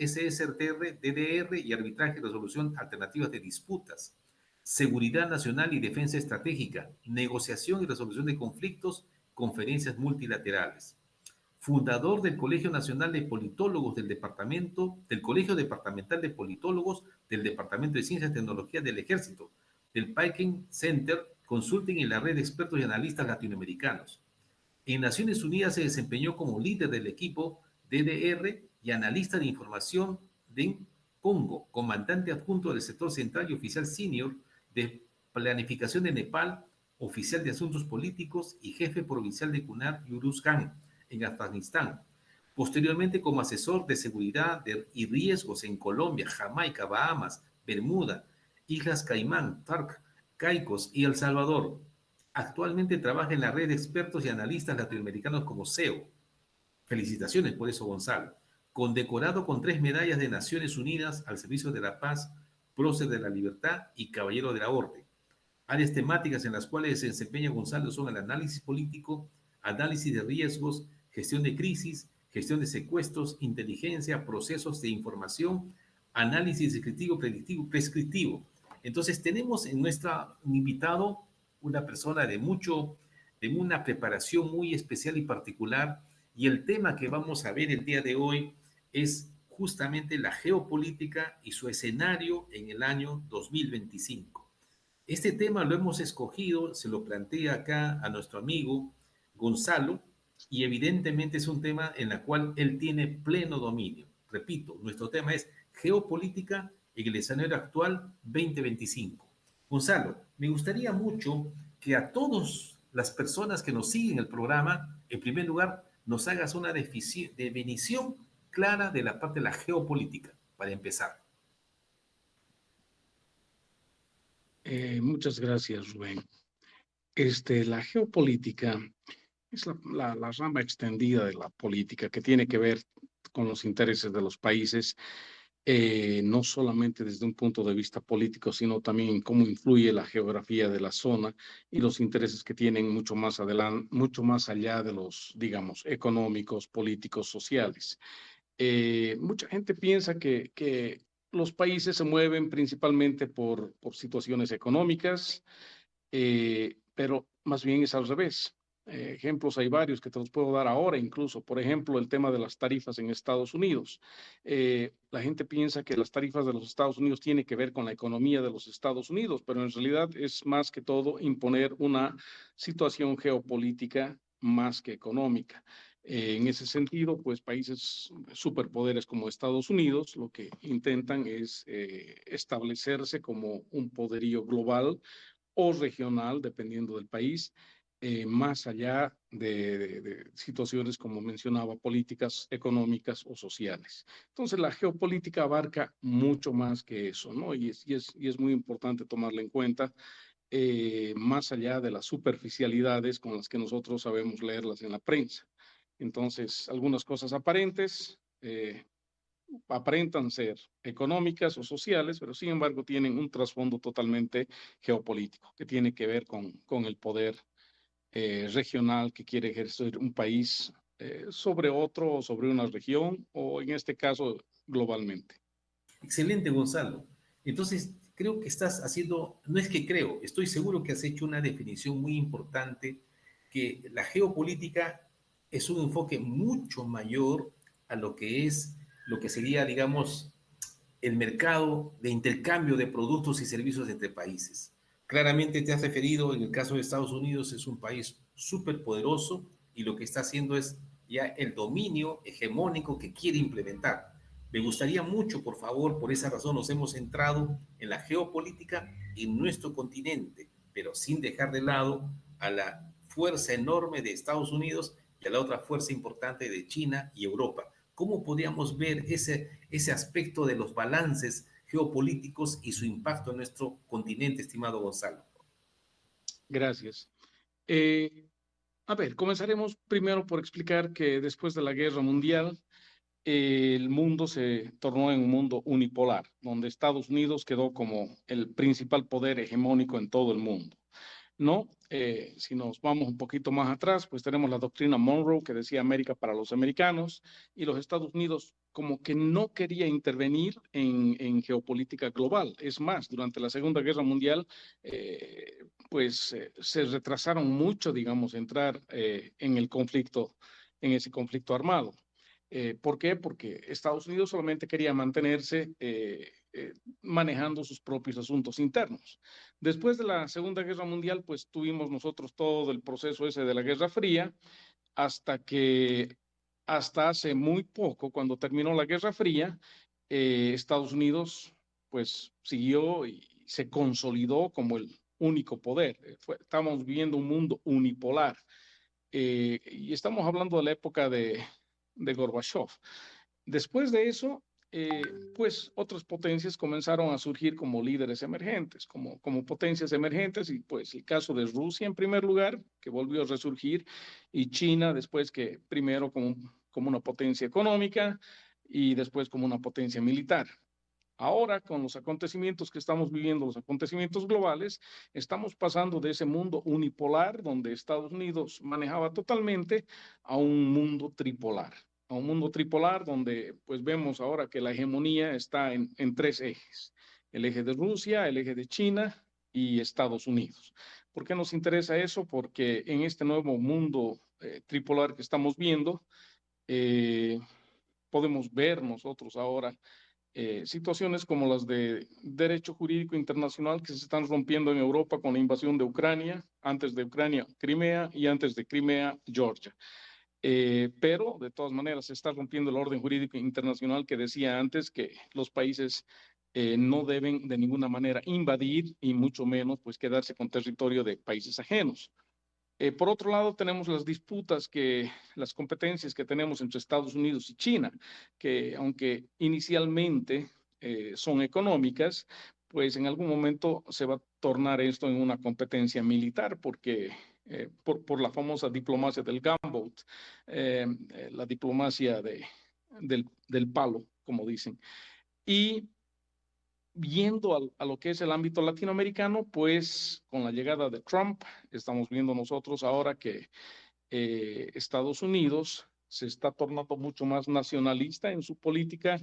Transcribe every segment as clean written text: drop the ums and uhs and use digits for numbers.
SSRTR, DDR y arbitraje y resolución alternativas de disputas, seguridad nacional y defensa estratégica, negociación y resolución de conflictos, conferencias multilaterales. Fundador del Colegio Nacional de Politólogos del Colegio Departamental de Politólogos del Departamento de Ciencias y Tecnología del Ejército, del Peking Center Consulting y la red de expertos y analistas latinoamericanos. En Naciones Unidas se desempeñó como líder del equipo DDR y analista de información de Congo, comandante adjunto del sector central y oficial senior de planificación de Nepal, oficial de asuntos políticos y jefe provincial de Kunar y Uruzgan en Afganistán. Posteriormente como asesor de seguridad y riesgos en Colombia, Jamaica, Bahamas, Bermuda, Islas Caimán, Turk, Caicos y El Salvador. Actualmente trabaja en la red de expertos y analistas latinoamericanos como SEO. Felicitaciones por eso, Gonzalo. Condecorado con 3 medallas de Naciones Unidas al servicio de la paz, prócer de la libertad y caballero de la orden. Áreas temáticas en las cuales se desempeña Gonzalo son el análisis político, análisis de riesgos, gestión de crisis, gestión de secuestros, inteligencia, procesos de información, análisis descriptivo, predictivo, prescriptivo. Entonces tenemos en nuestro invitado una persona de una preparación muy especial y particular, y el tema que vamos a ver el día de hoy es justamente la geopolítica y su escenario en el año 2025. Este tema lo hemos escogido, se lo plantea acá a nuestro amigo Gonzalo, y evidentemente es un tema en el cual él tiene pleno dominio. Repito, nuestro tema es geopolítica en el escenario actual 2025. Gonzalo, me gustaría mucho que a todas las personas que nos siguen el programa, en primer lugar, nos hagas una definición clara de la parte de la geopolítica, para empezar. Muchas gracias, Rubén. La geopolítica es la rama extendida de la política que tiene que ver con los intereses de los países, no solamente desde un punto de vista político, sino también en cómo influye la geografía de la zona y los intereses que tienen mucho más adelante, mucho más allá de los, digamos, económicos, políticos, sociales. Mucha gente piensa que los países se mueven principalmente por situaciones económicas, pero más bien es al revés. Ejemplos hay varios que te los puedo dar ahora incluso. Por ejemplo, el tema de las tarifas en Estados Unidos. La gente piensa que las tarifas de los Estados Unidos tienen que ver con la economía de los Estados Unidos, pero en realidad es más que todo imponer una situación geopolítica más que económica. En ese sentido, pues países superpoderes como Estados Unidos lo que intentan es establecerse como un poderío global o regional, dependiendo del país, más allá de situaciones como mencionaba, políticas económicas o sociales. Entonces, la geopolítica abarca mucho más que eso, ¿no? Y es muy importante tomarla en cuenta, más allá de las superficialidades con las que nosotros sabemos leerlas en la prensa. Entonces, algunas cosas aparentan ser económicas o sociales, pero sin embargo tienen un trasfondo totalmente geopolítico, que tiene que ver con el poder regional que quiere ejercer un país sobre otro, o sobre una región, o en este caso globalmente. Excelente, Gonzalo. Entonces, creo que estás haciendo, no es que creo, estoy seguro que has hecho una definición muy importante, que la geopolítica es un enfoque mucho mayor a lo que es, lo que sería, digamos, el mercado de intercambio de productos y servicios entre países. Claramente te has referido, en el caso de Estados Unidos, es un país súper poderoso y lo que está haciendo es ya el dominio hegemónico que quiere implementar. Me gustaría mucho, por favor, por esa razón nos hemos centrado en la geopolítica en nuestro continente, pero sin dejar de lado a la fuerza enorme de Estados Unidos y a la otra fuerza importante de China y Europa. ¿Cómo podríamos ver ese aspecto de los balances geopolíticos y su impacto en nuestro continente, estimado Gonzalo? Gracias. A ver, comenzaremos primero por explicar que después de la Guerra Mundial, el mundo se tornó en un mundo unipolar, donde Estados Unidos quedó como el principal poder hegemónico en todo el mundo. ¿no? Si nos vamos un poquito más atrás, pues tenemos la doctrina Monroe que decía América para los americanos, y los Estados Unidos como que no quería intervenir en geopolítica global. Es más, durante la Segunda Guerra Mundial, pues se retrasaron mucho, digamos, entrar en el conflicto, en ese conflicto armado. ¿Por qué? Porque Estados Unidos solamente quería mantenerse manejando sus propios asuntos internos. Después de la Segunda Guerra Mundial, pues tuvimos nosotros todo el proceso ese de la Guerra Fría, hasta que hasta hace muy poco, cuando terminó la Guerra Fría, Estados Unidos pues siguió y se consolidó como el único poder. Estamos viviendo un mundo unipolar. Y estamos hablando de la época de Gorbachev. Después de eso, pues otras potencias comenzaron a surgir como líderes emergentes, como potencias emergentes, y pues el caso de Rusia en primer lugar, que volvió a resurgir, y China después, que primero como una potencia económica y después como una potencia militar. Ahora, con los acontecimientos que estamos viviendo, los acontecimientos globales, estamos pasando de ese mundo unipolar, donde Estados Unidos manejaba totalmente, a un mundo tripolar. A un mundo tripolar donde pues vemos ahora que la hegemonía está en tres ejes: el eje de Rusia, el eje de China y Estados Unidos. ¿Por qué nos interesa eso? Porque en este nuevo mundo tripolar que estamos viendo, eh, podemos ver nosotros ahora situaciones como las de derecho jurídico internacional que se están rompiendo en Europa con la invasión de Ucrania, antes de Ucrania, Crimea, y antes de Crimea, Georgia. Pero de todas maneras se está rompiendo el orden jurídico internacional que decía antes que los países no deben de ninguna manera invadir, y mucho menos pues quedarse con territorio de países ajenos. Por otro lado, tenemos las competencias que tenemos entre Estados Unidos y China, que aunque inicialmente son económicas, pues en algún momento se va a tornar esto en una competencia militar, porque por la famosa diplomacia del gunboat, la diplomacia del palo, como dicen. Y viendo a lo que es el ámbito latinoamericano, pues con la llegada de Trump, estamos viendo nosotros ahora que Estados Unidos se está tornando mucho más nacionalista en su política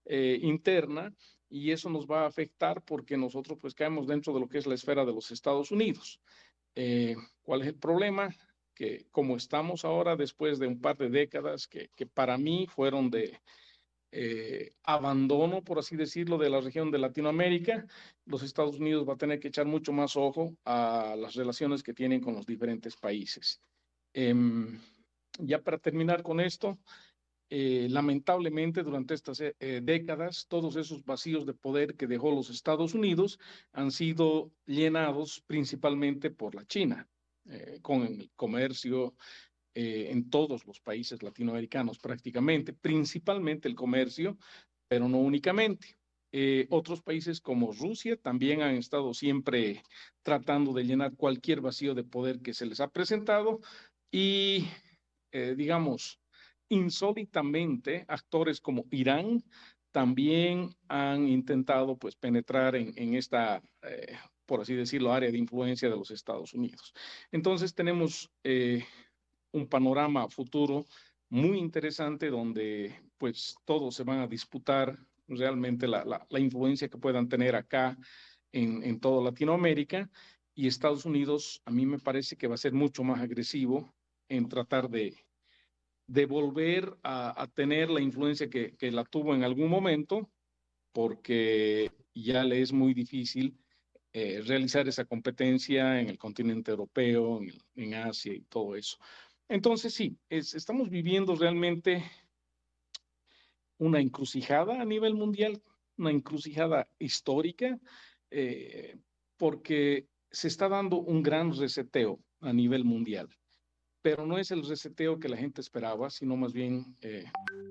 interna, y eso nos va a afectar porque nosotros pues caemos dentro de lo que es la esfera de los Estados Unidos. ¿Cuál es el problema? Que como estamos ahora después de un par de décadas que para mí fueron de abandono, por así decirlo, de la región de Latinoamérica, los Estados Unidos va a tener que echar mucho más ojo a las relaciones que tienen con los diferentes países. Ya para terminar con esto, lamentablemente durante estas décadas, todos esos vacíos de poder que dejó los Estados Unidos han sido llenados principalmente por la China, con el comercio en todos los países latinoamericanos prácticamente, principalmente el comercio, pero no únicamente. Otros países como Rusia también han estado siempre tratando de llenar cualquier vacío de poder que se les ha presentado, y, digamos, insólitamente, actores como Irán también han intentado pues penetrar en esta, por así decirlo, área de influencia de los Estados Unidos. Entonces tenemos un panorama futuro muy interesante, donde pues todos se van a disputar realmente la influencia que puedan tener acá en toda Latinoamérica, y Estados Unidos a mí me parece que va a ser mucho más agresivo en tratar de volver a tener la influencia que la tuvo en algún momento, porque ya le es muy difícil realizar esa competencia en el continente europeo, en Asia y todo eso. Entonces, sí, estamos viviendo realmente una encrucijada a nivel mundial, una encrucijada histórica, eh, porque se está dando un gran reseteo a nivel mundial, pero no es el reseteo que la gente esperaba, sino más bien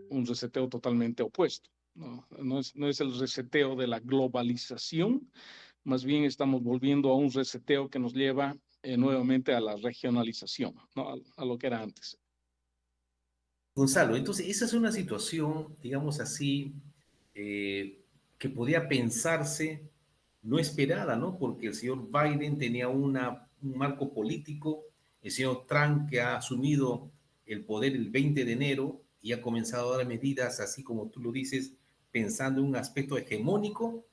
un reseteo totalmente opuesto. No es el reseteo de la globalización, más bien estamos volviendo a un reseteo que nos lleva nuevamente a la regionalización, ¿no? A lo que era antes. Gonzalo, entonces esa es una situación, digamos así, que podía pensarse no esperada, ¿no? Porque el señor Biden tenía un marco político, el señor Trump que ha asumido el poder el 20 de enero y ha comenzado a dar medidas, así como tú lo dices, pensando en un aspecto hegemónico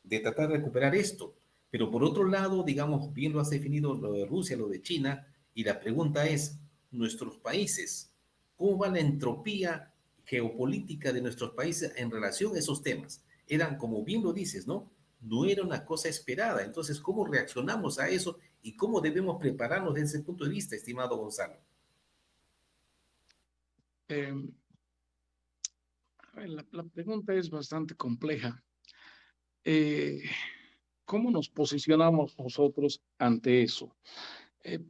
de tratar de recuperar esto. Pero por otro lado, digamos, bien lo has definido lo de Rusia, lo de China, y la pregunta es, nuestros países, ¿cómo va la entropía geopolítica de nuestros países en relación a esos temas? Eran, como bien lo dices, ¿no? No era una cosa esperada. Entonces, ¿cómo reaccionamos a eso y cómo debemos prepararnos desde ese punto de vista, estimado Gonzalo? Eh, a ver, la pregunta es bastante compleja. Eh, ¿Cómo nos posicionamos nosotros ante eso?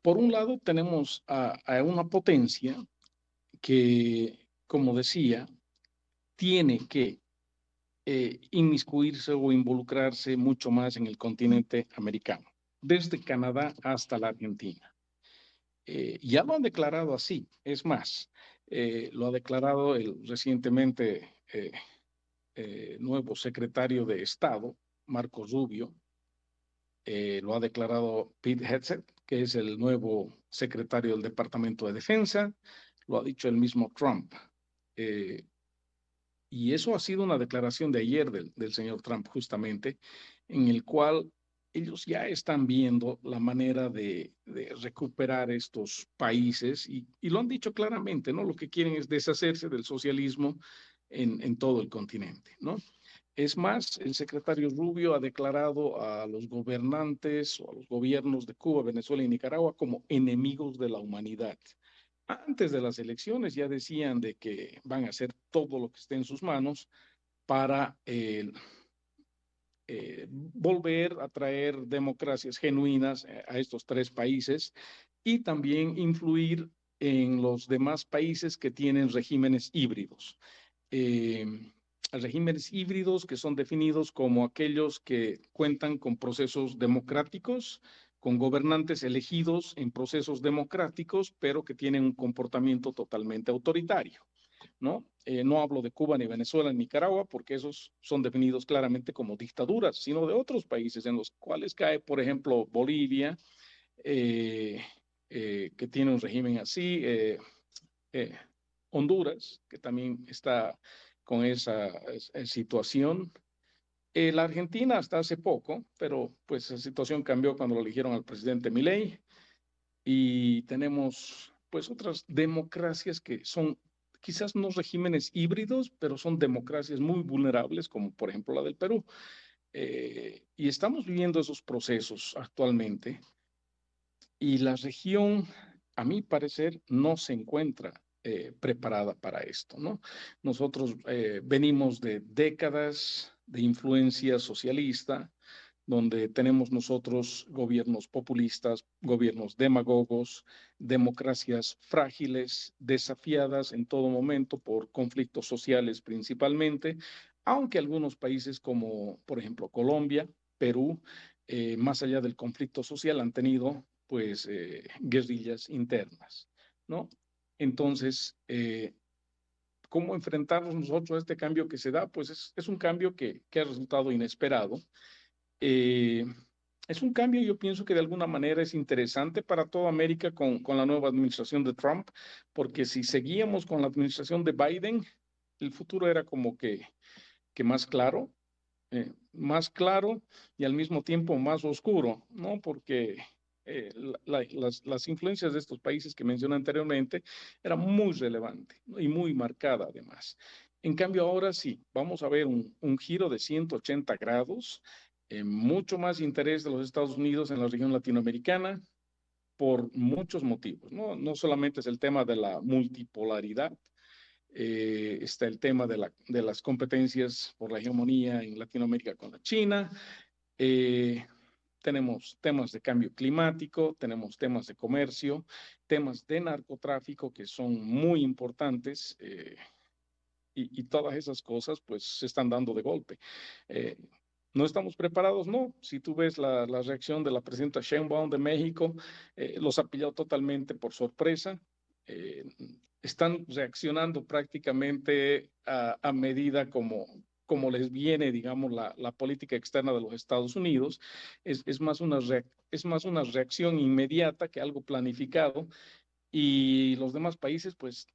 Por un lado, tenemos a una potencia que, como decía, tiene que inmiscuirse o involucrarse mucho más en el continente americano, desde Canadá hasta la Argentina. Ya lo han declarado así, es más, lo ha declarado el recientemente nuevo secretario de Estado, Marco Rubio, lo ha declarado Pete Hegseth, que es el nuevo secretario del Departamento de Defensa, lo ha dicho el mismo Trump. Eh, y eso ha sido una declaración de ayer del señor Trump, justamente, en el cual ellos ya están viendo la manera de recuperar estos países y lo han dicho claramente, ¿no? Lo que quieren es deshacerse del socialismo en todo el continente, ¿no? Es más, el secretario Rubio ha declarado a los gobernantes o a los gobiernos de Cuba, Venezuela y Nicaragua como enemigos de la humanidad. Antes de las elecciones ya decían de que van a hacer todo lo que esté en sus manos para volver a traer democracias genuinas a estos tres países y también influir en los demás países que tienen regímenes híbridos. Eh, Regímenes híbridos que son definidos como aquellos que cuentan con procesos democráticos, con gobernantes elegidos en procesos democráticos, pero que tienen un comportamiento totalmente autoritario, ¿no? No hablo de Cuba, ni Venezuela, ni Nicaragua, porque esos son definidos claramente como dictaduras, sino de otros países en los cuales cae, por ejemplo, Bolivia, eh, que tiene un régimen así, eh, Honduras, que también está con esa situación. La Argentina hasta hace poco, pero pues la situación cambió cuando lo eligieron al presidente Milei y tenemos pues otras democracias que son quizás no regímenes híbridos, pero son democracias muy vulnerables, como por ejemplo la del Perú. Y estamos viviendo esos procesos actualmente y la región, a mi parecer, no se encuentra preparada para esto, ¿no? Nosotros venimos de décadas de influencia socialista, donde tenemos nosotros gobiernos populistas, gobiernos demagogos, democracias frágiles, desafiadas en todo momento por conflictos sociales principalmente, aunque algunos países como, por ejemplo, Colombia, Perú, más allá del conflicto social, han tenido pues guerrillas internas, ¿no? Entonces, ¿cómo enfrentarnos nosotros a este cambio que se da? Pues es un cambio que ha resultado inesperado. Eh, es un cambio, yo pienso que de alguna manera es interesante para toda América con la nueva administración de Trump, porque si seguíamos con la administración de Biden, el futuro era como que más claro y al mismo tiempo más oscuro, ¿no? Porque las influencias de estos países que mencioné anteriormente eran muy relevantes, ¿no? Y muy marcada además. En cambio, ahora sí, vamos a ver un giro de 180 grados, mucho más interés de los Estados Unidos en la región latinoamericana por muchos motivos, ¿no? No solamente es el tema de la multipolaridad, está el tema de las competencias por la hegemonía en Latinoamérica con la China. Eh, Tenemos temas de cambio climático, tenemos temas de comercio, temas de narcotráfico que son muy importantes y todas esas cosas pues se están dando de golpe. Eh, ¿No estamos preparados? No. Si tú ves la reacción de la presidenta Sheinbaum de México, los ha pillado totalmente por sorpresa. Están reaccionando prácticamente a medida como les viene, digamos, la política externa de los Estados Unidos, es más es más una reacción inmediata que algo planificado, y los demás países pues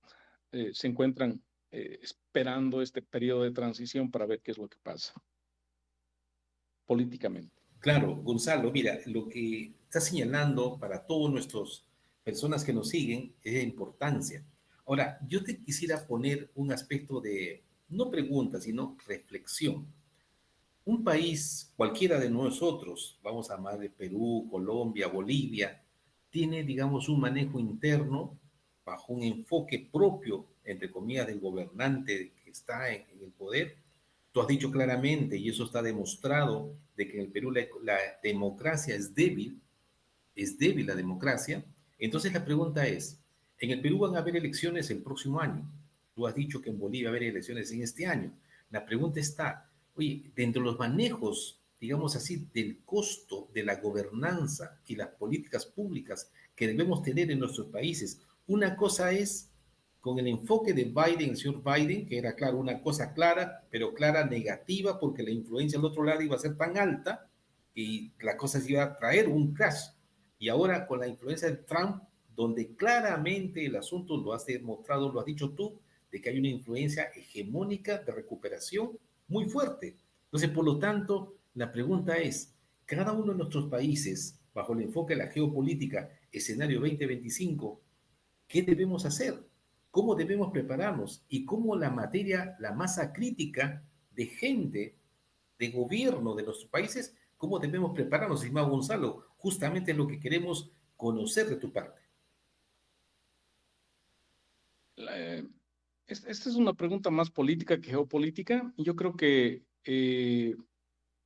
se encuentran esperando este periodo de transición para ver qué es lo que pasa políticamente. Claro, Gonzalo, mira, lo que está señalando para todas nuestras personas que nos siguen es de importancia. Ahora, yo te quisiera poner un aspecto de, no pregunta, sino reflexión. Un país, cualquiera de nosotros, vamos a hablar de Perú, Colombia, Bolivia, tiene, digamos, un manejo interno bajo un enfoque propio, entre comillas, del gobernante que está en el poder. Tú has dicho claramente, y eso está demostrado, de que en el Perú la democracia es débil la democracia. Entonces la pregunta es, en el Perú van a haber elecciones el próximo año. Tú has dicho que en Bolivia va a haber elecciones en este año. La pregunta está, oye, dentro de los manejos, digamos así, del costo de la gobernanza y las políticas públicas que debemos tener en nuestros países, una cosa es con el enfoque de Biden, el señor Biden, que era, claro, una cosa clara, pero clara negativa, porque la influencia al otro lado iba a ser tan alta y la cosa se iba a traer un crash. Y ahora con la influencia de Trump, donde claramente el asunto lo has demostrado, lo has dicho tú, de que hay una influencia hegemónica de recuperación muy fuerte. Entonces, por lo tanto, la pregunta es, cada uno de nuestros países, bajo el enfoque de la geopolítica, escenario 2025, ¿qué debemos hacer? ¿Cómo debemos prepararnos? Y cómo la materia, la masa crítica de gente, de gobierno de nuestros países, cómo debemos prepararnos, estimado Gonzalo. Justamente es lo que queremos conocer de tu parte. La- Esta es una pregunta más política que geopolítica. Yo creo que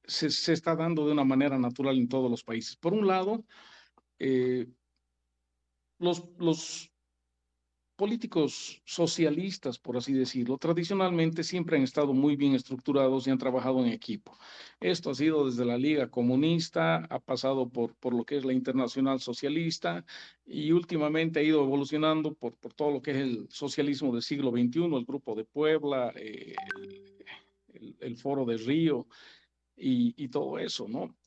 se está dando de una manera natural en todos los países. Por un lado, eh, los políticos socialistas, por así decirlo, tradicionalmente siempre han estado muy bien estructurados y han trabajado en equipo. Esto ha sido desde la Liga Comunista, ha pasado por lo que es la Internacional Socialista, y últimamente ha ido evolucionando por todo lo que es el socialismo del siglo XXI, el Grupo de Puebla, el Foro de Río y todo eso, ¿no?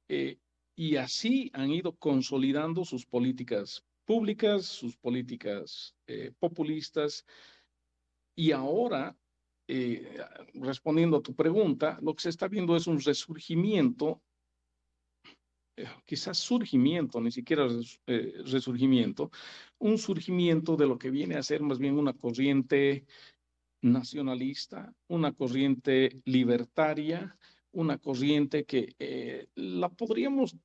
Eh, y así han ido consolidando sus políticas públicas, sus políticas populistas, y ahora, eh, respondiendo a tu pregunta, lo que se está viendo es un resurgimiento, quizás surgimiento, ni siquiera resurgimiento, un surgimiento de lo que viene a ser más bien una corriente nacionalista, una corriente libertaria, una corriente que la podríamos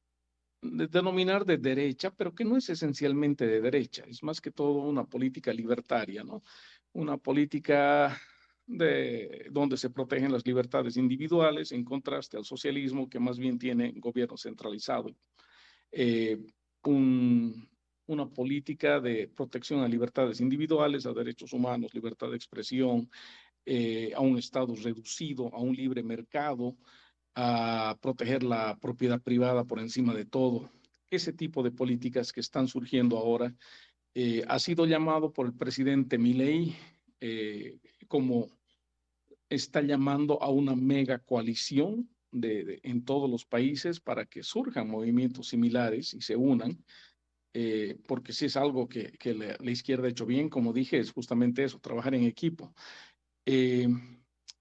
denominar de derecha, pero que no es esencialmente de derecha, es más que todo una política libertaria, ¿no? Una política donde se protegen las libertades individuales en contraste al socialismo, que más bien tiene gobierno centralizado. Eh, un, una política de protección a libertades individuales, a derechos humanos, libertad de expresión, a un Estado reducido, a un libre mercado, a proteger la propiedad privada por encima de todo. Ese tipo de políticas que están surgiendo ahora ha sido llamado por el presidente Milei, como está llamando a una mega coalición en todos los países para que surjan movimientos similares y se unan, porque si es algo que la izquierda ha hecho bien, como dije, es justamente eso, trabajar en equipo. Eh,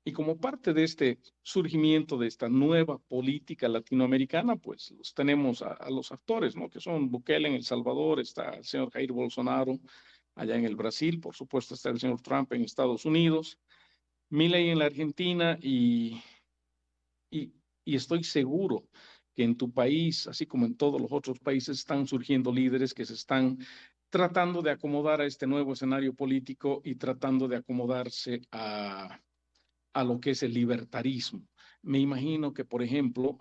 y como parte de este surgimiento de esta nueva política latinoamericana, pues los tenemos a los actores, ¿no? Que son Bukele en El Salvador, está el señor Jair Bolsonaro allá en el Brasil, por supuesto está el señor Trump en Estados Unidos, Milei en la Argentina, y, y estoy seguro que en tu país, así como en todos los otros países, están surgiendo líderes que se están tratando de acomodar a este nuevo escenario político y tratando de acomodarse a lo que es el libertarismo. Me imagino que, por ejemplo,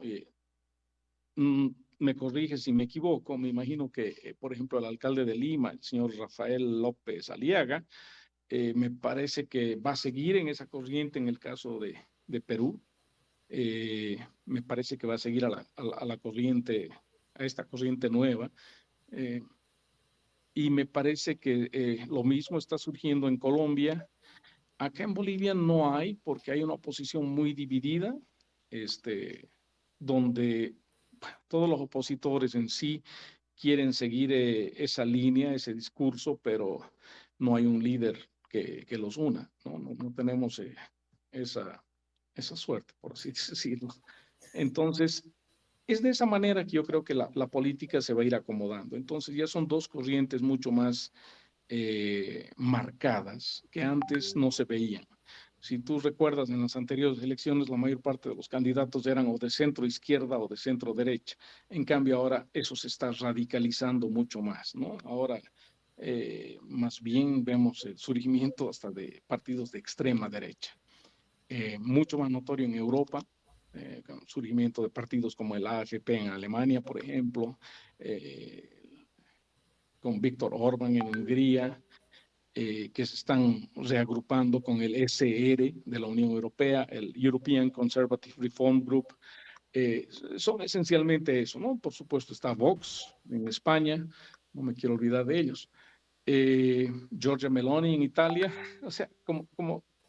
mm, me corrige si me equivoco, me imagino que, por ejemplo, el alcalde de Lima, el señor Rafael López Aliaga, me parece que va a seguir en esa corriente en el caso de Perú. Me parece que va a seguir a la corriente, a esta corriente nueva. Eh, y me parece que lo mismo está surgiendo en Colombia. Acá en Bolivia no hay, porque hay una oposición muy dividida, donde todos los opositores en sí quieren seguir esa línea, ese discurso, pero no hay un líder que los una, ¿no? No tenemos esa, esa suerte, por así decirlo. Entonces, es de esa manera que yo creo que la política se va a ir acomodando. Entonces, ya son dos corrientes mucho más marcadas que antes no se veían. Si tú recuerdas, en las anteriores elecciones, la mayor parte de los candidatos eran o de centro izquierda o de centro derecha. En cambio, ahora eso se está radicalizando mucho más, ¿no? Ahora, más bien vemos el surgimiento hasta de partidos de extrema derecha. Mucho más notorio en Europa, con el surgimiento de partidos como el AFP en Alemania, por ejemplo, con Víctor Orbán en Hungría, que se están reagrupando con el ECR de la Unión Europea, el European Conservative Reform Group. Son esencialmente eso, ¿no? Por supuesto está Vox en España, no me quiero olvidar de ellos. Giorgia Meloni en Italia, o sea,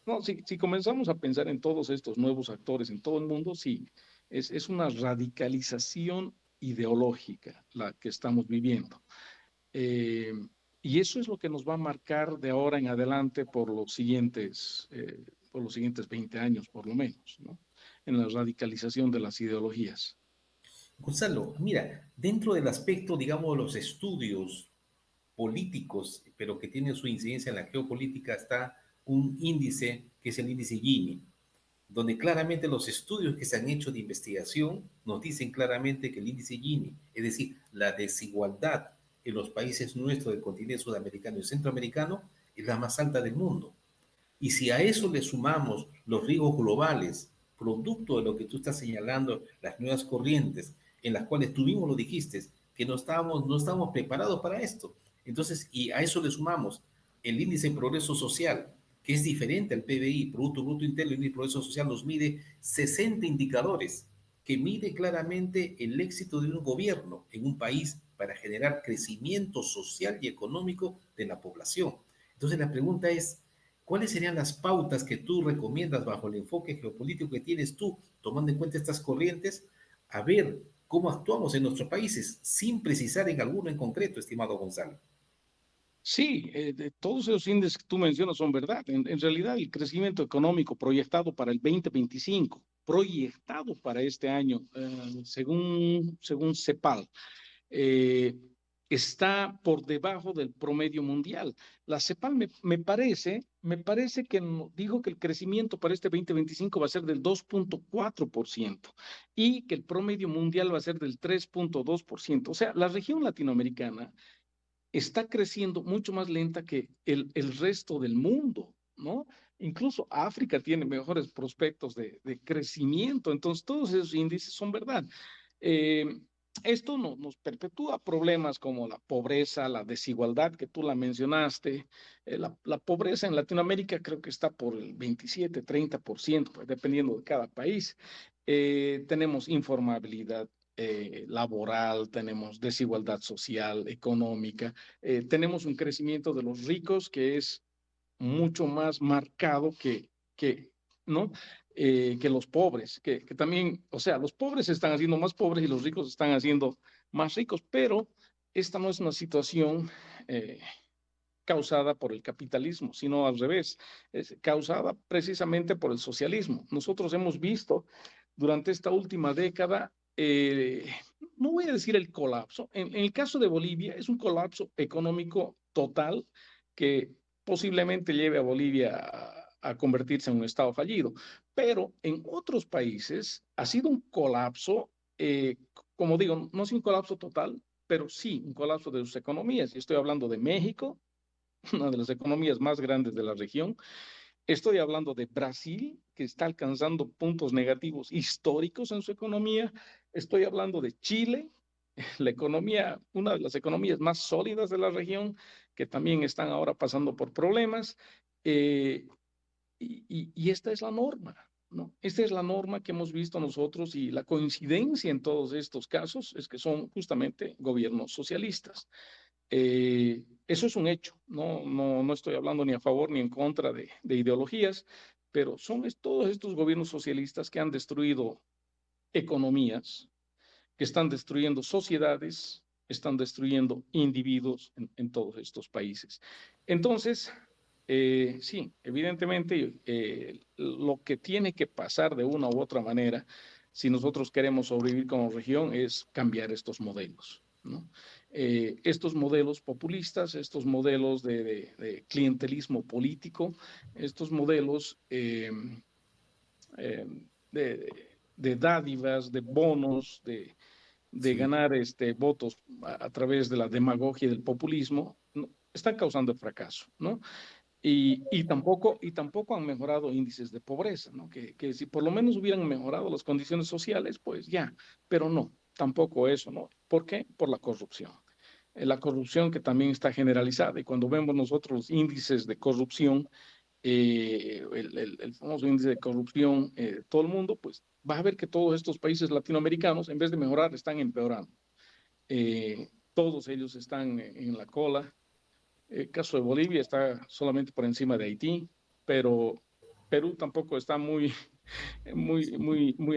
no, si comenzamos a pensar en todos estos nuevos actores en todo el mundo, sí, es una radicalización ideológica la que estamos viviendo. Eh, y eso es lo que nos va a marcar de ahora en adelante por los siguientes 20 años, por lo menos, ¿no? En la radicalización de las ideologías. Gonzalo, mira, dentro del aspecto, digamos, de los estudios políticos, pero que tienen su incidencia en la geopolítica, está un índice que es el índice Gini, donde claramente los estudios que se han hecho de investigación nos dicen claramente que el índice Gini, es decir, la desigualdad en los países nuestros del continente sudamericano y centroamericano, es la más alta del mundo. Y si a eso le sumamos los riesgos globales, producto de lo que tú estás señalando, las nuevas corrientes en las cuales tú mismo lo dijiste, que no estábamos preparados para esto. Entonces, y a eso le sumamos el índice de progreso social, que es diferente al PBI, Producto Bruto Interno, el índice de progreso social nos mide 60 indicadores, que mide claramente el éxito de un gobierno en un país para generar crecimiento social y económico de la población. Entonces, la pregunta es, ¿cuáles serían las pautas que tú recomiendas bajo el enfoque geopolítico que tienes tú, tomando en cuenta estas corrientes, a ver cómo actuamos en nuestros países, sin precisar en alguno en concreto, estimado Gonzalo? Sí, todos esos índices que tú mencionas son verdad. En realidad, el crecimiento económico proyectado para el 2025, proyectado para este año, según CEPAL, eh, está por debajo del promedio mundial. La CEPAL me parece que dijo que el crecimiento para este 2025 va a ser del 2,4% y que el promedio mundial va a ser del 3,2%. O sea, la región latinoamericana está creciendo mucho más lenta que el resto del mundo, ¿no? Incluso África tiene mejores prospectos de crecimiento, entonces todos esos índices son verdad. Eh, Esto nos perpetúa problemas como la pobreza, la desigualdad que tú la mencionaste. La pobreza en Latinoamérica creo que está por el 27-30%, pues, dependiendo de cada país. Tenemos informabilidad laboral, tenemos desigualdad social, económica, tenemos un crecimiento de los ricos que es mucho más marcado ¿no? Que los pobres, que también, o sea, los pobres se están haciendo más pobres y los ricos se están haciendo más ricos, pero esta no es una situación causada por el capitalismo, sino al revés, es causada precisamente por el socialismo. Nosotros hemos visto durante esta última década, no voy a decir el colapso, en el caso de Bolivia es un colapso económico total que posiblemente lleve a Bolivia a convertirse en un estado fallido, pero en otros países ha sido un colapso, como digo, no es un colapso total, pero sí un colapso de sus economías. Y estoy hablando de México, una de las economías más grandes de la región. Estoy hablando de Brasil, que está alcanzando puntos negativos históricos en su economía. Estoy hablando de Chile, la economía, una de las economías más sólidas de la región, que también están ahora pasando por problemas. Eh, y esta es la norma, ¿no? Esta es la norma que hemos visto nosotros y la coincidencia en todos estos casos es que son justamente gobiernos socialistas. Eso es un hecho, no estoy hablando ni a favor ni en contra de ideologías, pero son todos estos gobiernos socialistas que han destruido economías, que están destruyendo sociedades, están destruyendo individuos en todos estos países. Entonces, sí, evidentemente lo que tiene que pasar de una u otra manera, si nosotros queremos sobrevivir como región, es cambiar estos modelos, ¿no? Estos modelos populistas, estos modelos de clientelismo político, estos modelos eh, de dádivas, de bonos, de Sí, ganar votos a través de la demagogia y del populismo, ¿no? Están causando fracaso, ¿no? Y tampoco han mejorado índices de pobreza, ¿no? Que si por lo menos hubieran mejorado las condiciones sociales, pues ya, pero no, tampoco eso, ¿no? ¿Por qué? Por la corrupción. La corrupción que también está generalizada y cuando vemos nosotros los índices de corrupción, el famoso índice de corrupción, todo el mundo, pues va a ver que todos estos países latinoamericanos, en vez de mejorar, están empeorando. Todos ellos están en la cola. El caso de Bolivia está solamente por encima de Haití, pero Perú tampoco está muy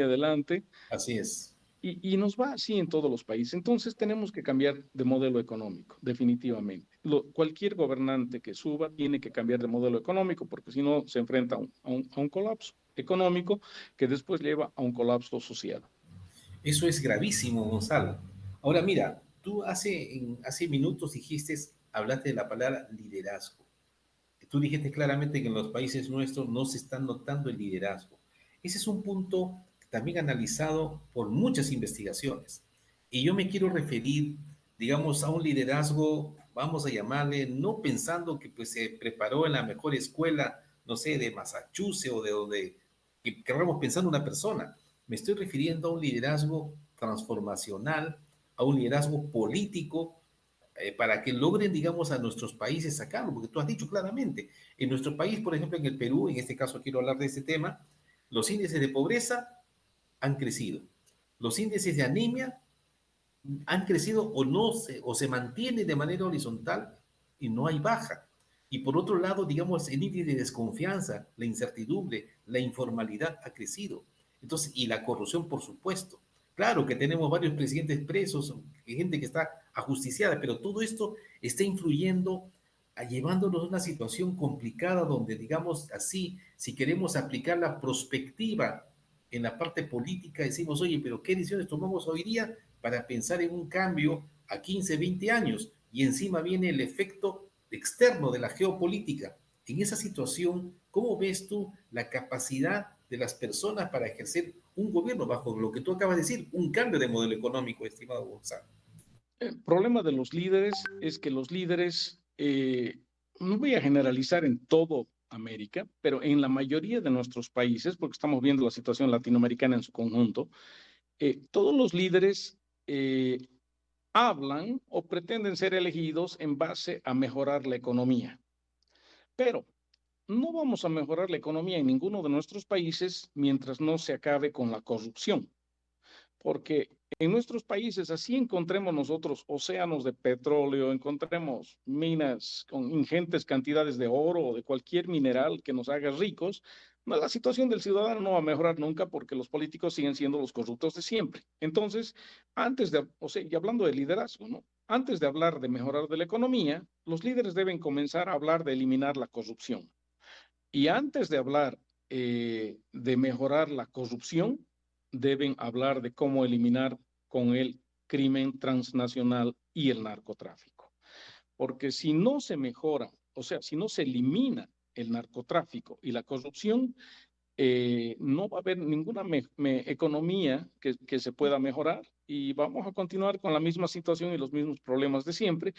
adelante. así es. Y nos va así en todos los países. Entonces tenemos que cambiar de modelo económico, definitivamente. Cualquier gobernante que suba tiene que cambiar de modelo económico porque si no se enfrenta a un colapso económico que después lleva a un colapso social. Eso es gravísimo, Gonzalo. Ahora mira, tú hace minutos hablaste de la palabra liderazgo. Tú dijiste claramente que en los países nuestros no se está notando el liderazgo. Ese es un punto también analizado por muchas investigaciones. Y yo me quiero referir, digamos, a un liderazgo, vamos a llamarle, no pensando que pues, se preparó en la mejor escuela, no sé, de Massachusetts o de donde que queramos pensar en una persona. Me estoy refiriendo a un liderazgo transformacional, a un liderazgo político, para que logren, digamos, a nuestros países sacarlo, porque tú has dicho claramente, en nuestro país, por ejemplo, en el Perú, en este caso quiero hablar de este tema, los índices de pobreza han crecido, los índices de anemia han crecido o se mantienen de manera horizontal y no hay baja. Y por otro lado, digamos, el índice de desconfianza, la incertidumbre, la informalidad ha crecido. Entonces, y la corrupción, por supuesto. Claro que tenemos varios presidentes presos, gente que está ajusticiada, pero todo esto está influyendo, llevándonos a una situación complicada donde, digamos así, si queremos aplicar la prospectiva en la parte política, decimos, oye, pero ¿qué decisiones tomamos hoy día para pensar en un cambio a 15, 20 años? Y encima viene el efecto externo de la geopolítica. En esa situación, ¿cómo ves tú la capacidad de las personas para ejercer un gobierno bajo lo que tú acabas de decir, un cambio de modelo económico, estimado Gonzalo? El problema de los líderes es que los líderes, no voy a generalizar en todo América, pero en la mayoría de nuestros países, porque estamos viendo la situación latinoamericana en su conjunto, todos los líderes hablan o pretenden ser elegidos en base a mejorar la economía. Pero no vamos a mejorar la economía en ninguno de nuestros países mientras no se acabe con la corrupción. Porque en nuestros países así encontremos nosotros océanos de petróleo, encontremos minas con ingentes cantidades de oro o de cualquier mineral que nos haga ricos, la situación del ciudadano no va a mejorar nunca porque los políticos siguen siendo los corruptos de siempre. Entonces, y hablando de liderazgo, ¿no? Antes de hablar de mejorar de la economía, los líderes deben comenzar a hablar de eliminar la corrupción. Y antes de hablar de mejorar la corrupción, deben hablar de cómo eliminar con el crimen transnacional y el narcotráfico. Porque si no se mejora, o sea, si no se elimina el narcotráfico y la corrupción, no va a haber ninguna economía que se pueda mejorar y vamos a continuar con la misma situación y los mismos problemas de siempre,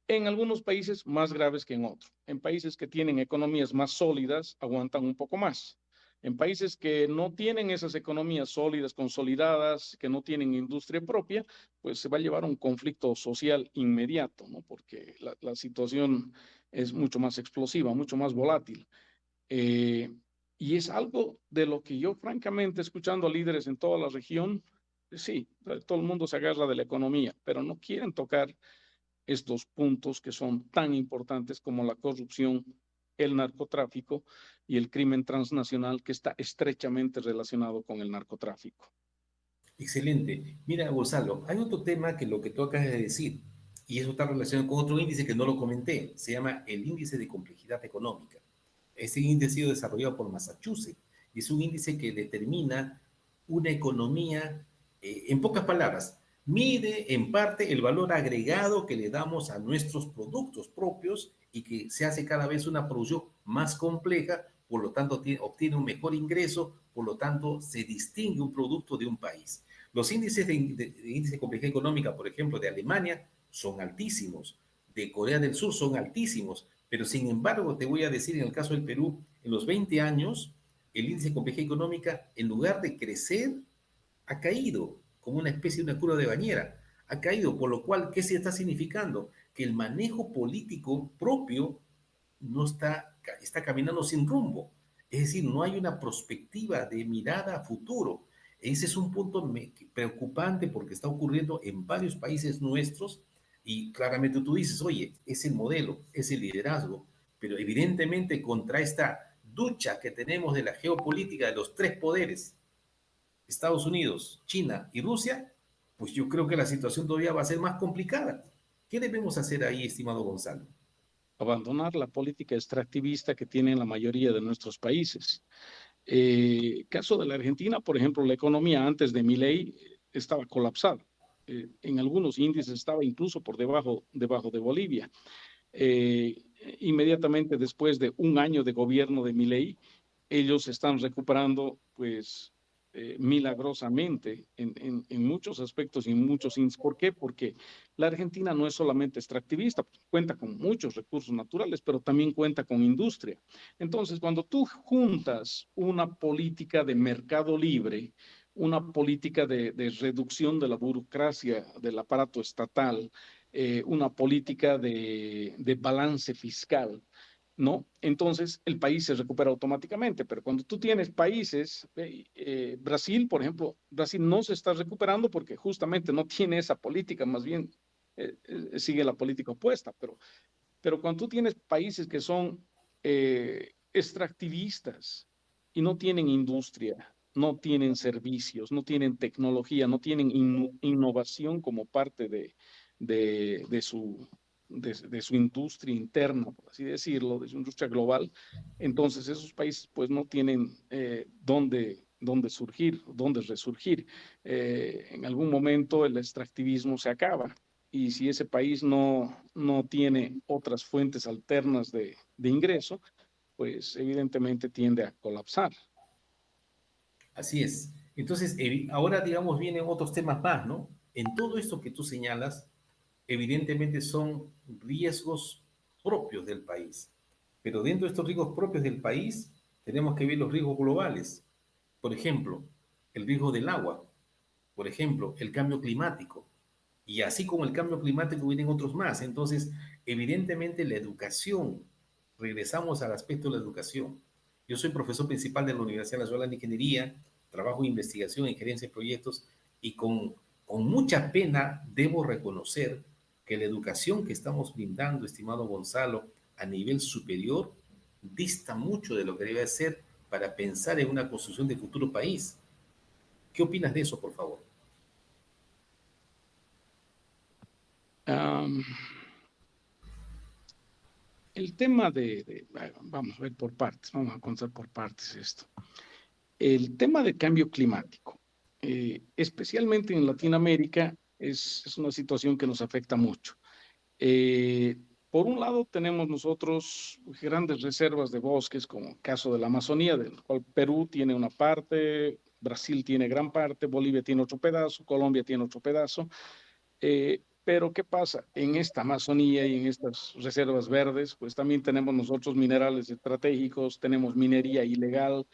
en algunos países más graves que en otros. En países que tienen economías más sólidas, aguantan un poco más. En países que no tienen esas economías sólidas, consolidadas, que no tienen industria propia, pues se va a llevar a un conflicto social inmediato, ¿no? Porque la situación es mucho más explosiva, mucho más volátil. Eh, y es algo de lo que yo, francamente, escuchando a líderes en toda la región, sí, todo el mundo se agarra de la economía, pero no quieren tocar estos puntos que son tan importantes como la corrupción, el narcotráfico y el crimen transnacional que está estrechamente relacionado con el narcotráfico. Excelente. Mira, Gonzalo, hay otro tema que lo que tú acabas de decir, y eso está relacionado con otro índice que no lo comenté, se llama el índice de complejidad económica. Este índice ha sido desarrollado por Massachusetts y es un índice que determina una economía, en pocas palabras, mide en parte el valor agregado que le damos a nuestros productos propios y que se hace cada vez una producción más compleja, por lo tanto obtiene un mejor ingreso, por lo tanto se distingue un producto de un país. Los índices de índice de complejidad económica, por ejemplo, de Alemania son altísimos, de Corea del Sur son altísimos, pero sin embargo te voy a decir en el caso del Perú, en los 20 años, el índice de complejidad económica, en lugar de crecer, ha caído como una especie de una curva de bañera. Ha caído, por lo cual, ¿qué se está significando? Que el manejo político propio no está caminando sin rumbo. Es decir, no hay una perspectiva de mirada a futuro. Ese es un punto preocupante porque está ocurriendo en varios países nuestros y claramente tú dices, oye, es el modelo, es el liderazgo, pero evidentemente contra esta ducha que tenemos de la geopolítica de los tres poderes, Estados Unidos, China y Rusia, pues yo creo que la situación todavía va a ser más complicada. ¿Qué debemos hacer ahí, estimado Gonzalo? Abandonar la política extractivista que tienen la mayoría de nuestros países. Caso de la Argentina, por ejemplo, la economía antes de Milei estaba colapsada. En algunos índices estaba incluso por debajo de Bolivia. Eh, Inmediatamente después de un año de gobierno de Milei, ellos están recuperando, pues, milagrosamente en muchos aspectos y en muchos índices. ¿Por qué? Porque la Argentina no es solamente extractivista, cuenta con muchos recursos naturales, pero también cuenta con industria. Entonces, cuando tú juntas una política de mercado libre, una política de reducción de la burocracia del aparato estatal, una política de balance fiscal, ¿no? Entonces el país se recupera automáticamente, pero cuando tú tienes países, Brasil, por ejemplo, Brasil no se está recuperando porque justamente no tiene esa política, más bien sigue la política opuesta, pero cuando tú tienes países que son extractivistas y no tienen industria, no tienen servicios, no tienen tecnología, no tienen innovación como parte de de su industria interna, por así decirlo, de su industria global, entonces esos países pues no tienen dónde surgir, dónde resurgir. En algún momento el extractivismo se acaba y si ese país no tiene otras fuentes alternas de ingreso, pues evidentemente tiende a colapsar. Así es. Entonces, ahora, digamos, vienen otros temas más, ¿no? En todo esto que tú señalas, evidentemente son riesgos propios del país. Pero dentro de estos riesgos propios del país, tenemos que ver los riesgos globales. Por ejemplo, el riesgo del agua. Por ejemplo, el cambio climático. Y así como el cambio climático vienen otros más. Entonces, evidentemente la educación, regresamos al aspecto de la educación. Yo soy profesor principal de la Universidad Nacional de Ingeniería, trabajo en investigación en gerencia de proyectos y con mucha pena debo reconocer que la educación que estamos brindando, estimado Gonzalo, a nivel superior, dista mucho de lo que debe ser para pensar en una construcción de futuro país. ¿Qué opinas de eso, por favor? Um, el tema vamos a ver por partes, vamos a contar por partes esto. El tema de cambio climático, especialmente en Latinoamérica, es una situación que nos afecta mucho. Eh, por un lado, tenemos nosotros grandes reservas de bosques, como el caso de la Amazonía, del cual Perú tiene una parte, Brasil tiene gran parte, Bolivia tiene otro pedazo, Colombia tiene otro pedazo. Pero ¿qué pasa? En esta Amazonía y en estas reservas verdes, pues también tenemos nosotros minerales estratégicos, tenemos minería ilegal,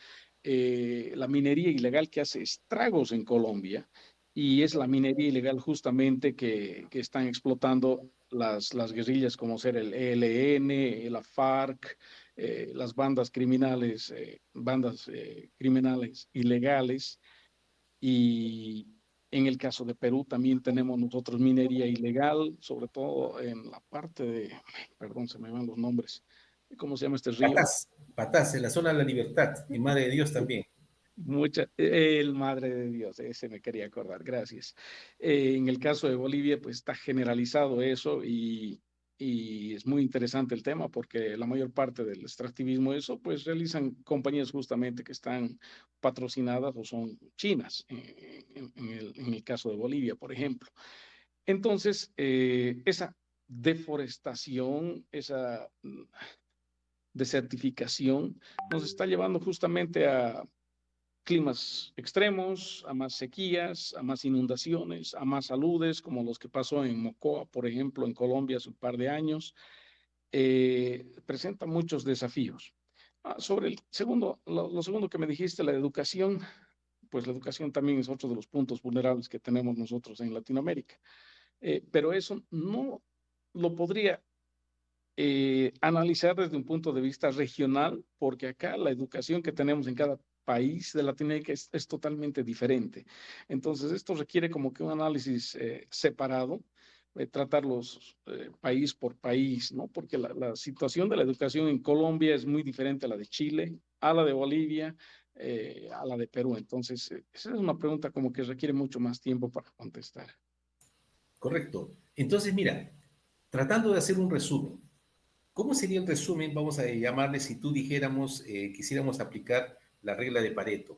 la minería ilegal que hace estragos en Colombia y es la minería ilegal justamente que están explotando las guerrillas como ser el ELN, la FARC, las bandas criminales ilegales y En el caso de Perú también tenemos nosotros minería ilegal, sobre todo en la parte de, perdón, se me van los nombres, ¿cómo se llama este río? Patás, en la zona de la Libertad, y Madre de Dios también. El Madre de Dios, ese me quería acordar, gracias. En el caso de Bolivia, pues está generalizado eso y es muy interesante el tema porque la mayor parte del extractivismo, eso, pues realizan compañías justamente que están patrocinadas o son chinas, en el caso de Bolivia, por ejemplo. Entonces, esa deforestación, esa desertificación, nos está llevando justamente a climas extremos, a más sequías, a más inundaciones, a más aludes, como los que pasó en Mocoa, por ejemplo, en Colombia hace un par de años. Presenta muchos desafíos. Sobre el segundo, lo segundo que me dijiste, la educación, pues la educación también es otro de los puntos vulnerables que tenemos nosotros en Latinoamérica. Pero eso no lo podría analizar desde un punto de vista regional, porque acá la educación que tenemos en cada país de Latinoamérica es totalmente diferente. Entonces, esto requiere como que un análisis separado, tratarlos país por país, ¿no? Porque la situación de la educación en Colombia es muy diferente a la de Chile, a la de Bolivia, a la de Perú. Entonces, esa es una pregunta como que requiere mucho más tiempo para contestar. Correcto. Entonces, mira, tratando de hacer un resumen, ¿cómo sería el resumen? Vamos a llamarle si tú dijéramos, quisiéramos aplicar la regla de Pareto.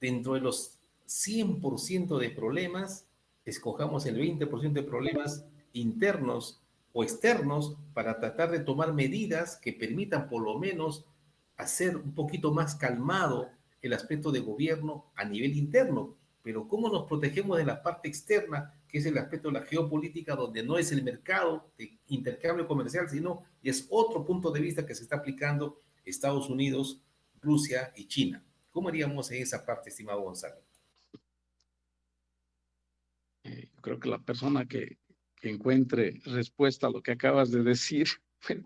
Dentro de los 100% de problemas, escojamos el 20% de problemas internos o externos para tratar de tomar medidas que permitan por lo menos hacer un poquito más calmado el aspecto de gobierno a nivel interno. Pero ¿cómo nos protegemos de la parte externa, que es el aspecto de la geopolítica, donde no es el mercado de intercambio comercial, sino es otro punto de vista que se está aplicando Estados Unidos, Rusia y China? ¿Cómo haríamos en esa parte, estimado Gonzalo? Yo creo que la persona que encuentre respuesta a lo que acabas de decir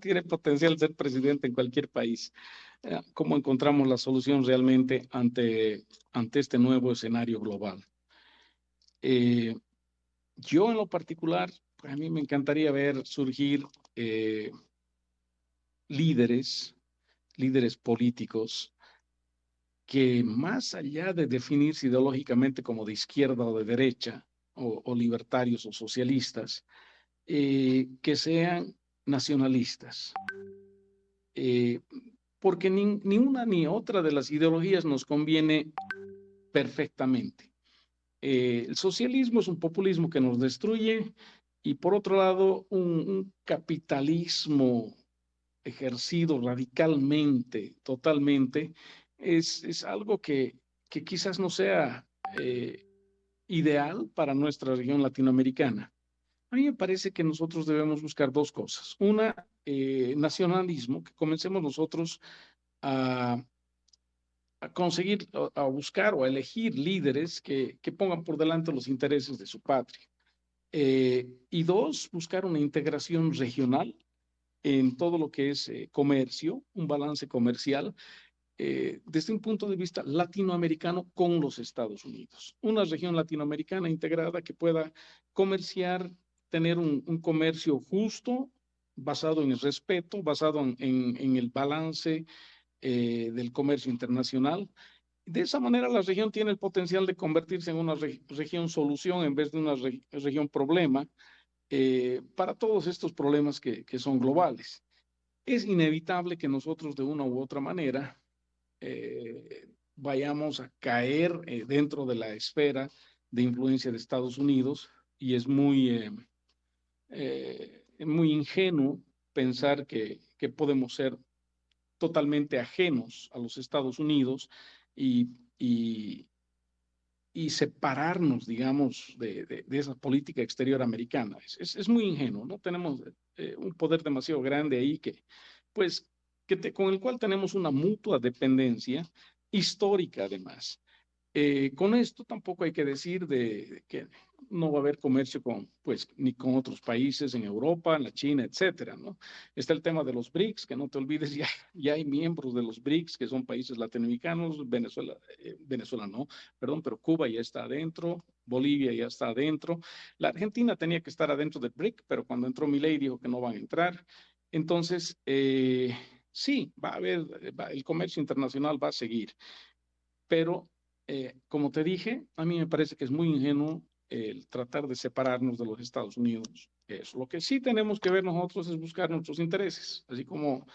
tiene potencial de ser presidente en cualquier país. ¿Cómo encontramos la solución realmente ante este nuevo escenario global? Eh, yo en lo particular, pues a mí me encantaría ver surgir eh, líderes, líderes políticos que más allá de definirse ideológicamente como de izquierda o de derecha, o libertarios o socialistas, que sean nacionalistas, eh, porque ni una ni otra de las ideologías nos conviene perfectamente. El socialismo es un populismo que nos destruye y por otro lado un capitalismo ejercido radicalmente, totalmente, es algo que quizás no sea ideal para nuestra región latinoamericana. A mí me parece que nosotros debemos buscar dos cosas. Una, nacionalismo, que comencemos nosotros a, a conseguir, a buscar o a elegir líderes que pongan por delante los intereses de su patria. Y dos, buscar una integración regional en todo lo que es comercio, un balance comercial, desde un punto de vista latinoamericano con los Estados Unidos. Una región latinoamericana integrada que pueda comerciar, tener un comercio justo, basado en el respeto, basado en el balance del comercio internacional. De esa manera la región tiene el potencial de convertirse en una región solución en vez de una región problema para todos estos problemas que son globales. Es inevitable que nosotros de una u otra manera vayamos a caer dentro de la esfera de influencia de Estados Unidos y es muy ingenuo pensar que podemos ser totalmente ajenos a los Estados Unidos y, y, y separarnos, digamos, de esa política exterior americana. Es muy ingenuo, ¿no? Tenemos un poder demasiado grande ahí pues, con el cual tenemos una mutua dependencia histórica, además. Con esto tampoco hay que decir de que no va a haber comercio pues, ni con otros países en Europa, en la China, etcétera, ¿no? Está el tema de los BRICS, que no te olvides, ya hay miembros de los BRICS que son países latinoamericanos, Venezuela no, perdón, pero Cuba ya está adentro, Bolivia ya está adentro. La Argentina tenía que estar adentro del BRIC, pero cuando entró Milei dijo que no van a entrar. Entonces, sí, va a haber, el comercio internacional va a seguir, pero como te dije, a mí me parece que es muy ingenuo el tratar de separarnos de los Estados Unidos. Eso. Lo que sí tenemos que ver nosotros es buscar nuestros intereses, así como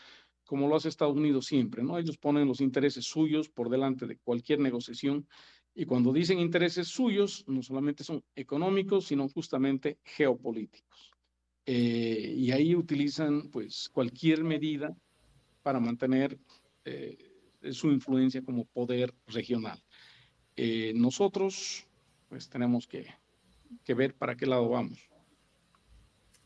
lo hace Estados Unidos siempre, ¿no? Ellos ponen los intereses suyos por delante de cualquier negociación y cuando dicen intereses suyos, no solamente son económicos, sino justamente geopolíticos. Y ahí utilizan pues cualquier medida para mantener su influencia como poder regional. Nosotros pues tenemos que ver para qué lado vamos.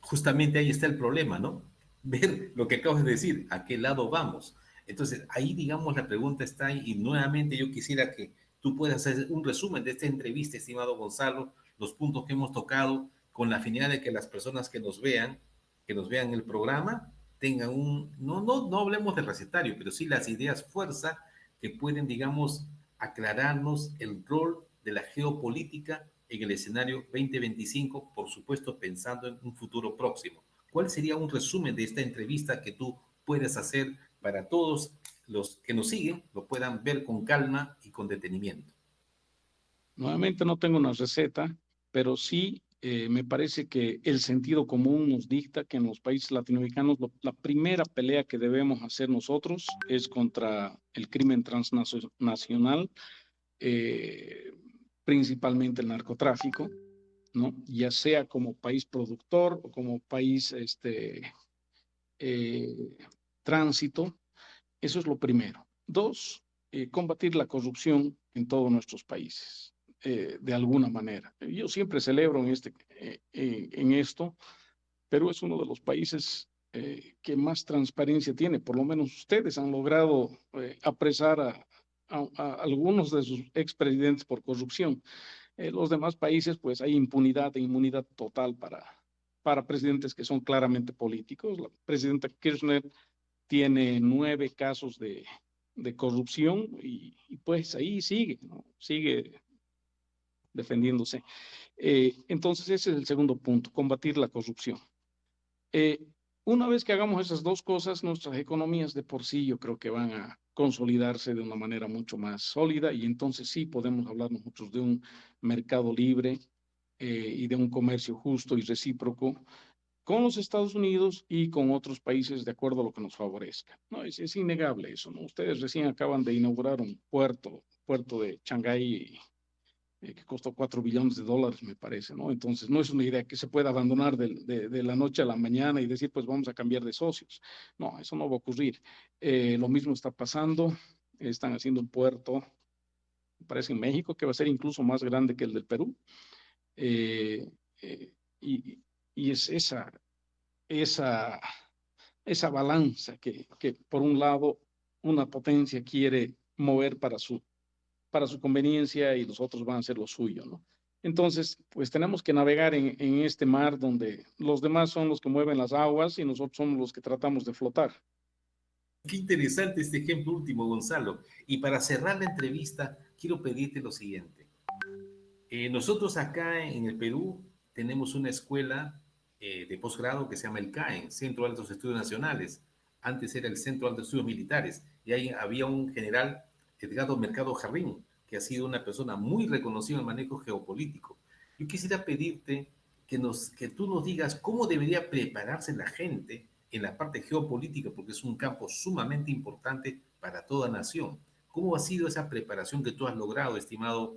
Justamente ahí está el problema, ¿no? Ver lo que acabas de decir, a qué lado vamos. Entonces, ahí, digamos, la pregunta está ahí, y nuevamente yo quisiera que tú puedas hacer un resumen de esta entrevista, estimado Gonzalo, los puntos que hemos tocado, con la finalidad de que las personas que nos vean el programa, tengan no hablemos del recetario, pero sí las ideas fuerza que pueden, digamos, aclararnos el rol de la geopolítica en el escenario 2025, por supuesto pensando en un futuro próximo. ¿Cuál sería un resumen de esta entrevista que tú puedes hacer para todos los que nos siguen, lo puedan ver con calma y con detenimiento? Nuevamente no tengo una receta, pero sí me parece que el sentido común nos dicta que en los países latinoamericanos la primera pelea que debemos hacer nosotros es contra el crimen transnacional, eh, principalmente el narcotráfico, ¿no? Ya sea como país productor o como país eh, tránsito. Eso es lo primero. Dos, combatir la corrupción en todos nuestros países, de alguna manera. Yo siempre celebro en esto. Perú es uno de los países que más transparencia tiene. Por lo menos ustedes han logrado apresar a algunos de sus expresidentes por corrupción. Los demás países, pues hay impunidad e inmunidad total para presidentes que son claramente políticos. La presidenta Kirchner tiene 9 casos de corrupción y pues ahí sigue, ¿no? Sigue defendiéndose. Entonces ese es el segundo punto, combatir la corrupción. Eh, una vez que hagamos esas dos cosas, nuestras economías de por sí yo creo que van a consolidarse de una manera mucho más sólida y entonces sí podemos hablar nosotros de un mercado libre y de un comercio justo y recíproco con los Estados Unidos y con otros países de acuerdo a lo que nos favorezca. No, es innegable eso, ¿no? Ustedes recién acaban de inaugurar un puerto de Shanghái, que costó $4 billones, me parece, ¿no? Entonces, no es una idea que se pueda abandonar de la noche a la mañana y decir, pues vamos a cambiar de socios. No, eso no va a ocurrir. Lo mismo está pasando, están haciendo un puerto, me parece en México, que va a ser incluso más grande que el del Perú. Eh, y, y es esa, esa balanza que, por un lado, una potencia quiere mover para su conveniencia y los otros van a hacer lo suyo, ¿no? Entonces, pues tenemos que navegar en este mar donde los demás son los que mueven las aguas y nosotros somos los que tratamos de flotar. Qué interesante este ejemplo último, Gonzalo. Y para cerrar la entrevista, quiero pedirte lo siguiente. Nosotros acá en el Perú tenemos una escuela de posgrado que se llama el CAEN, Centro de Altos Estudios Nacionales. Antes era el Centro de Altos Estudios Militares. Y ahí había un general, Edgardo Mercado Jarrín, que ha sido una persona muy reconocida en el manejo geopolítico. Yo quisiera pedirte que tú nos digas cómo debería prepararse la gente en la parte geopolítica, porque es un campo sumamente importante para toda nación. ¿Cómo ha sido esa preparación que tú has logrado, estimado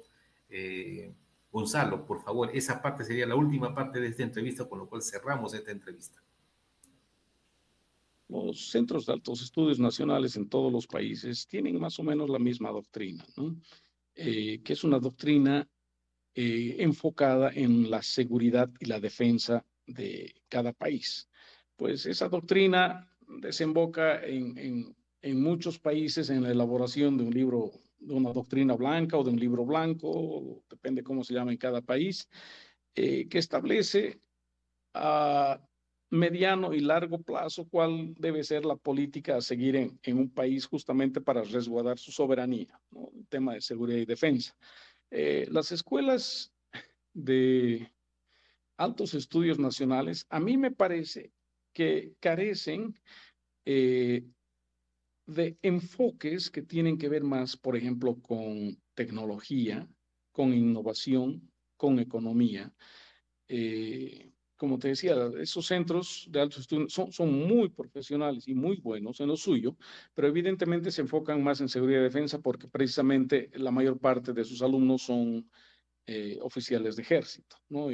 eh, Gonzalo? Por favor, esa parte sería la última parte de esta entrevista, con lo cual cerramos esta entrevista. Los centros de altos estudios nacionales en todos los países tienen más o menos la misma doctrina, ¿no? Que es una doctrina enfocada en la seguridad y la defensa de cada país. Pues esa doctrina desemboca en muchos países en la elaboración de un libro, de una doctrina blanca o de un libro blanco, depende cómo se llama en cada país, que establece a mediano y largo plazo cuál debe ser la política a seguir en un país justamente para resguardar su soberanía, ¿no? El tema de seguridad y defensa. Las escuelas de altos estudios nacionales, a mí me parece que carecen de enfoques que tienen que ver más, por ejemplo, con tecnología, con innovación, con economía. Como te decía, esos centros de altos estudios son muy profesionales y muy buenos en lo suyo, pero evidentemente se enfocan más en seguridad y defensa porque precisamente la mayor parte de sus alumnos son oficiales de ejército, ¿no?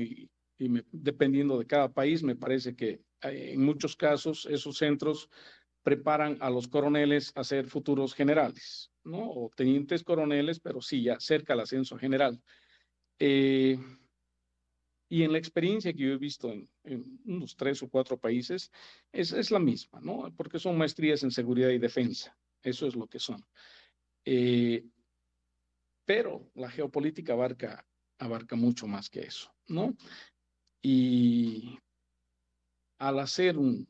Dependiendo de cada país, me parece que en muchos casos esos centros preparan a los coroneles a ser futuros generales, ¿no? O tenientes coroneles, pero sí, ya cerca al ascenso general. Eh, y en la experiencia que yo he visto en unos 3 o 4 países, es la misma, ¿no? Porque son maestrías en seguridad y defensa. Eso es lo que son. Eh, pero la geopolítica abarca mucho más que eso, ¿no? Y al hacer un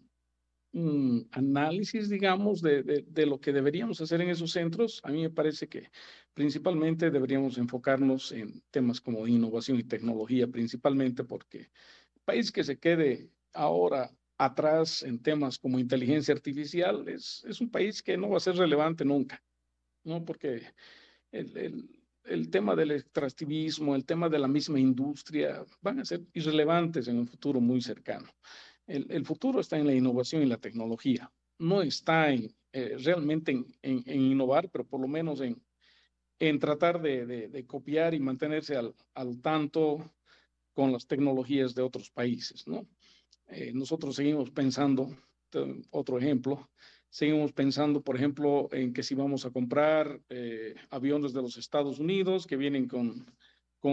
análisis, digamos, de lo que deberíamos hacer en esos centros, a mí me parece que principalmente deberíamos enfocarnos en temas como innovación y tecnología, principalmente porque el país que se quede ahora atrás en temas como inteligencia artificial es un país que no va a ser relevante nunca, ¿no? Porque el tema del extractivismo, el tema de la misma industria, van a ser irrelevantes en un futuro muy cercano. El futuro está en la innovación y la tecnología, no está realmente en innovar, pero por lo menos en tratar de copiar y mantenerse al tanto con las tecnologías de otros países, ¿no? Nosotros seguimos pensando, otro ejemplo, seguimos pensando, por ejemplo, en que si vamos a comprar aviones de los Estados Unidos que vienen con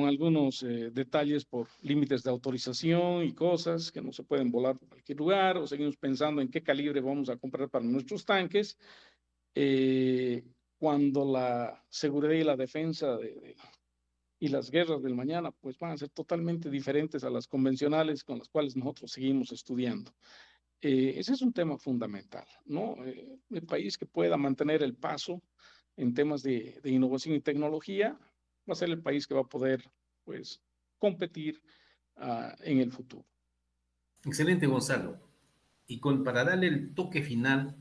algunos detalles por límites de autorización y cosas que no se pueden volar por cualquier lugar, o seguimos pensando en qué calibre vamos a comprar para nuestros tanques, eh, cuando la seguridad y la defensa y las guerras del mañana pues van a ser totalmente diferentes a las convencionales con las cuales nosotros seguimos estudiando. Ese es un tema fundamental, ¿no? El país que pueda mantener el paso en temas de innovación y tecnología va a ser el país que va a poder, pues, competir en el futuro. Excelente, Gonzalo. Para darle el toque final,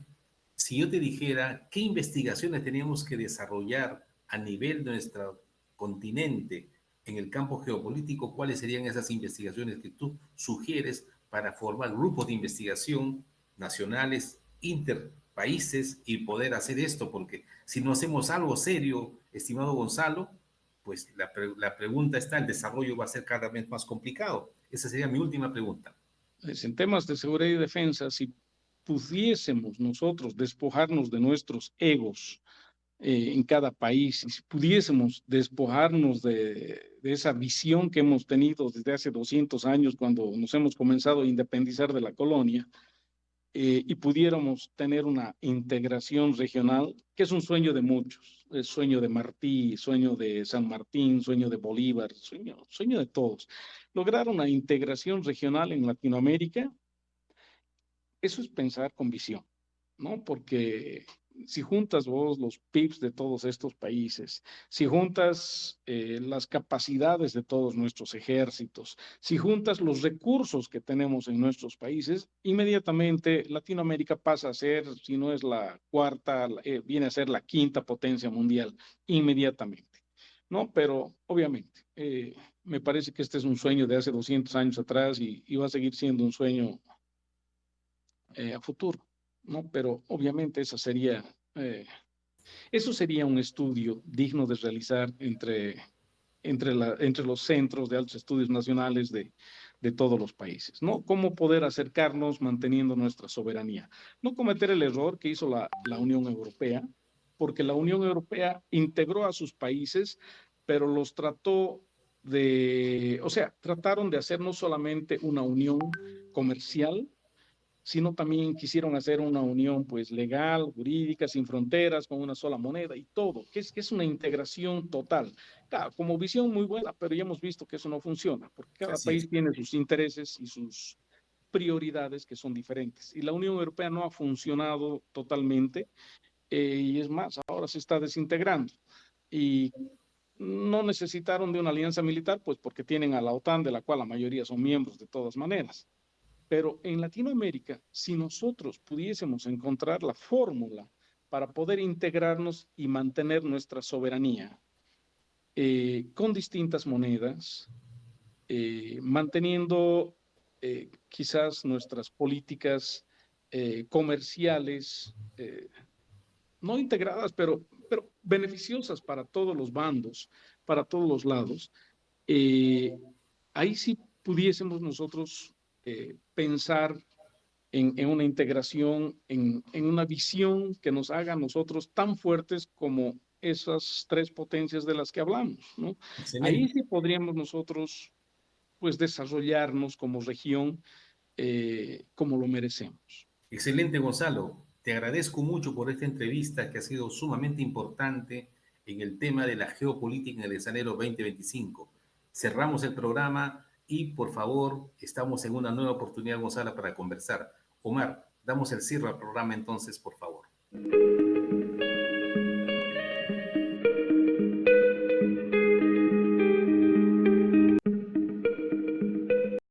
si yo te dijera qué investigaciones teníamos que desarrollar a nivel de nuestro continente en el campo geopolítico, ¿cuáles serían esas investigaciones que tú sugieres para formar grupos de investigación nacionales, interpaíses y poder hacer esto? Porque si no hacemos algo serio, estimado Gonzalo, pues la pregunta está, el desarrollo va a ser cada vez más complicado. Esa sería mi última pregunta. En temas de seguridad y defensa, si pudiésemos nosotros despojarnos de nuestros egos en cada país, y si pudiésemos despojarnos de esa visión que hemos tenido desde hace 200 años, cuando nos hemos comenzado a independizar de la colonia, y pudiéramos tener una integración regional, que es un sueño de muchos, el sueño de Martí, sueño de San Martín, sueño de Bolívar, sueño de todos. Lograr una integración regional en Latinoamérica, eso es pensar con visión, ¿no? Porque si juntas vos los PIBs de todos estos países, si juntas las capacidades de todos nuestros ejércitos, si juntas los recursos que tenemos en nuestros países, inmediatamente Latinoamérica pasa a ser, si no es la cuarta, viene a ser la quinta potencia mundial, inmediatamente, ¿no? Pero obviamente, me parece que este es un sueño de hace 200 años atrás y va a seguir siendo un sueño a futuro, ¿no? Pero obviamente eso sería un estudio digno de realizar entre los centros de altos estudios nacionales de todos los países, ¿no? Cómo poder acercarnos manteniendo nuestra soberanía. No cometer el error que hizo la Unión Europea, porque la Unión Europea integró a sus países, pero los trató o sea, trataron de hacer no solamente una unión comercial, sino también quisieron hacer una unión pues legal, jurídica, sin fronteras, con una sola moneda y todo, que es una integración total. Claro, como visión muy buena, pero ya hemos visto que eso no funciona, porque cada Así país es. tiene sus intereses y sus prioridades que son diferentes. Y la Unión Europea no ha funcionado totalmente, y es más, ahora se está desintegrando. Y no necesitaron de una alianza militar, pues porque tienen a la OTAN, de la cual la mayoría son miembros de todas maneras. Pero en Latinoamérica, si nosotros pudiésemos encontrar la fórmula para poder integrarnos y mantener nuestra soberanía con distintas monedas, manteniendo quizás nuestras políticas comerciales, no integradas, pero beneficiosas para todos los bandos, para todos los lados, eh, ahí sí pudiésemos nosotros pensar en una integración, en una visión que nos haga a nosotros tan fuertes como esas tres potencias de las que hablamos, ¿no? Ahí Excelente. sí podríamos nosotros, pues, desarrollarnos como región como lo merecemos. Excelente, Gonzalo. Te agradezco mucho por esta entrevista que ha sido sumamente importante en el tema de la geopolítica en el escenario 2025. Cerramos el programa y, por favor, estamos en una nueva oportunidad, Gonzalo, para conversar. Omar, damos el cierre al programa entonces, por favor.